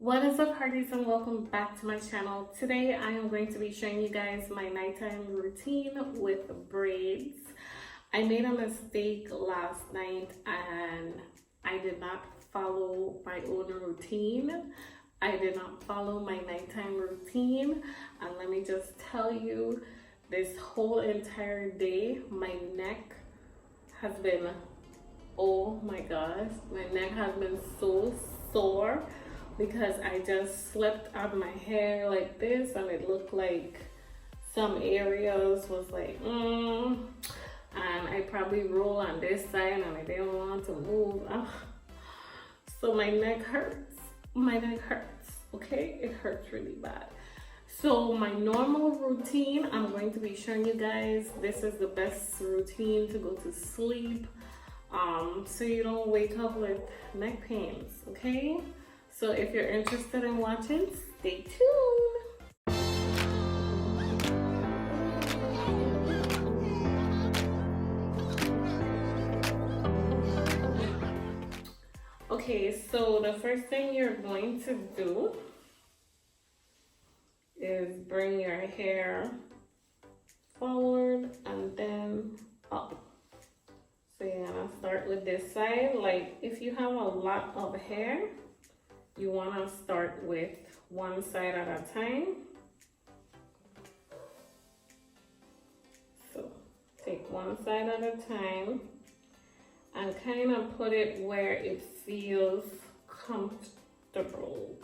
What is up, hearties, and welcome back to my channel. Today I am going to be showing you guys my nighttime routine with braids. I made a mistake last night and I did not follow my own routine. I did not follow my nighttime routine, and let me just tell you, this whole entire day my neck has been, oh my gosh, my neck has been so sore because I just slipped on my hair like this and it looked like some areas was like and I probably roll on this side and I didn't want to move. So my neck hurts. Okay, it hurts really bad. So my normal routine, I'm going to be showing you guys. This is the best routine to go to sleep so you don't wake up with neck pains. Okay, so if you're interested in watching, stay tuned. Okay, so the first thing you're going to do is bring your hair forward and then up. So you're gonna start with this side. Like if you have a lot of hair, you wanna start with one side at a time. So take one side at a time and kind of put it where it feels comfortable.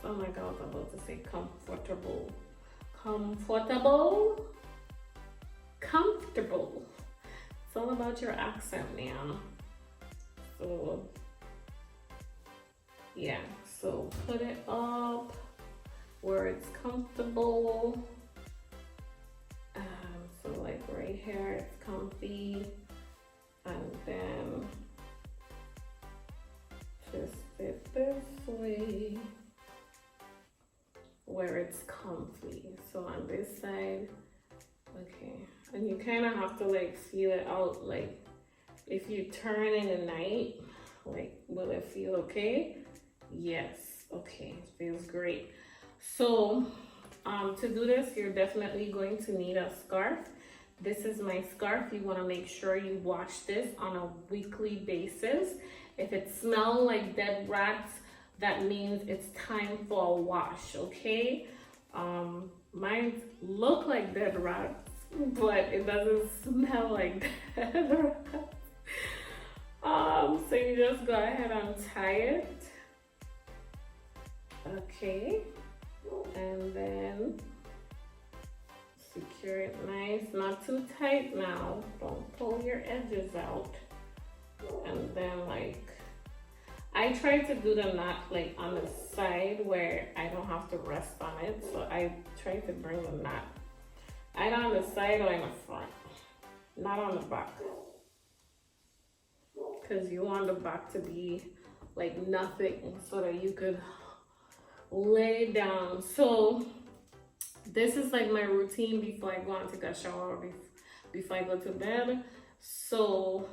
Oh my god, I was about to say comfortable. Comfortable. It's all about your accent, man. So yeah, so put it up where it's comfortable. So like right here, it's comfy, and then twist it this way where it's comfy. So on this side, okay, and you kind of have to like feel it out. Like if you turn in the night, like will it feel okay? Yes, okay, it feels great. So to do this, you're definitely going to need a scarf. This is my scarf. You want to make sure you wash this on a weekly basis. If it smells like dead rats, that means it's time for a wash, okay? Mine look like dead rats, but it doesn't smell like dead rats. So you just go ahead and tie it. Okay, and then secure it nice, not too tight now. Don't pull your edges out. And then like, I try to do the knot like on the side where I don't have to rest on it. So I try to bring the knot either on the side or in the front, not on the back. Because you want the back to be like nothing so that you could lay down. So this is like my routine before I go and take a shower, before I go to bed. So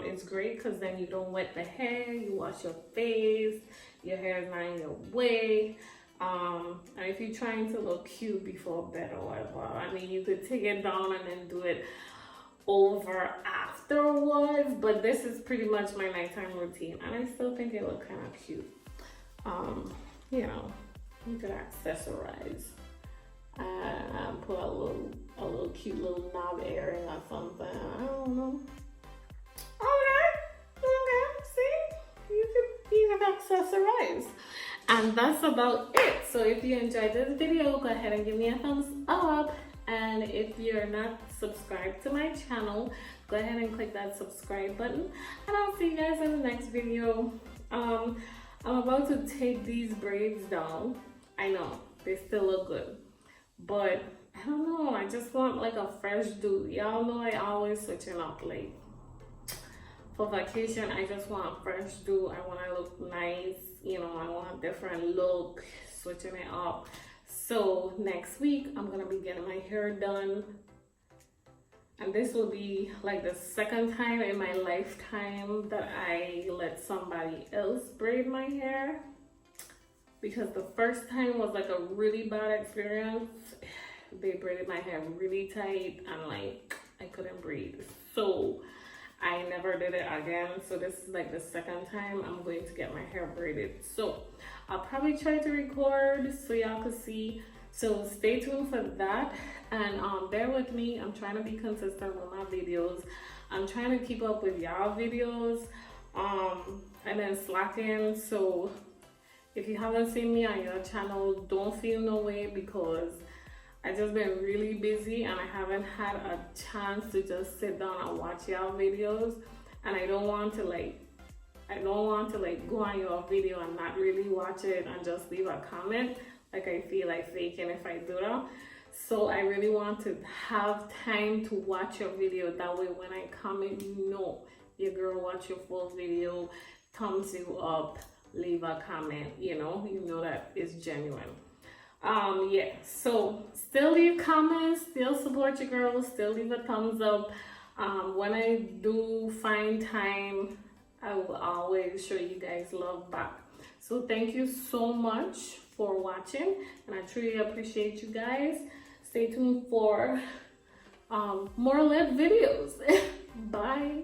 it's great because then you don't wet the hair, you wash your face, your hair is not in your way. And if you're trying to look cute before bed or whatever, I mean, you could take it down and then do it over afterwards, but this is pretty much my nighttime routine and I still think it look kind of cute. You know, you could accessorize and put a little cute little knob earring or something. I don't know. Okay, see, you can accessorize. And that's about it. So if you enjoyed this video, go ahead and give me a thumbs up. And if you're not subscribed to my channel, go ahead and click that subscribe button. And I'll see you guys in the next video. I'm about to take these braids down. I know, they still look good. But I don't know, I just want like a fresh do. Y'all know I always switching up, like for vacation, I just want a fresh do. I want to look nice, you know, I want a different look, switching it up. So next week, I'm going to be getting my hair done. And this will be like the second time in my lifetime that I let somebody else braid my hair, because the first time was like a really bad experience. They braided my hair really tight and like I couldn't breathe, so I never did it again. So this is like the second time I'm going to get my hair braided. So I'll probably try to record so y'all can see. So stay tuned for that, and bear with me. I'm trying to be consistent with my videos. I'm trying to keep up with y'all videos, and then slacking. So if you haven't seen me on your channel, don't feel no way, because I just been really busy and I haven't had a chance to just sit down and watch y'all videos. And I don't want to like go on your video and not really watch it and just leave a comment. Like, I feel like faking if I do that. So I really want to have time to watch your video. That way when I comment, you know your girl watch your full video, thumbs you up, leave a comment, you know that it's genuine. Yeah, so still leave comments, still support your girl, still leave a thumbs up. When I do find time, I will always show you guys love back. So thank you so much for watching, and I truly appreciate you guys. Stay tuned for more lit videos. Bye.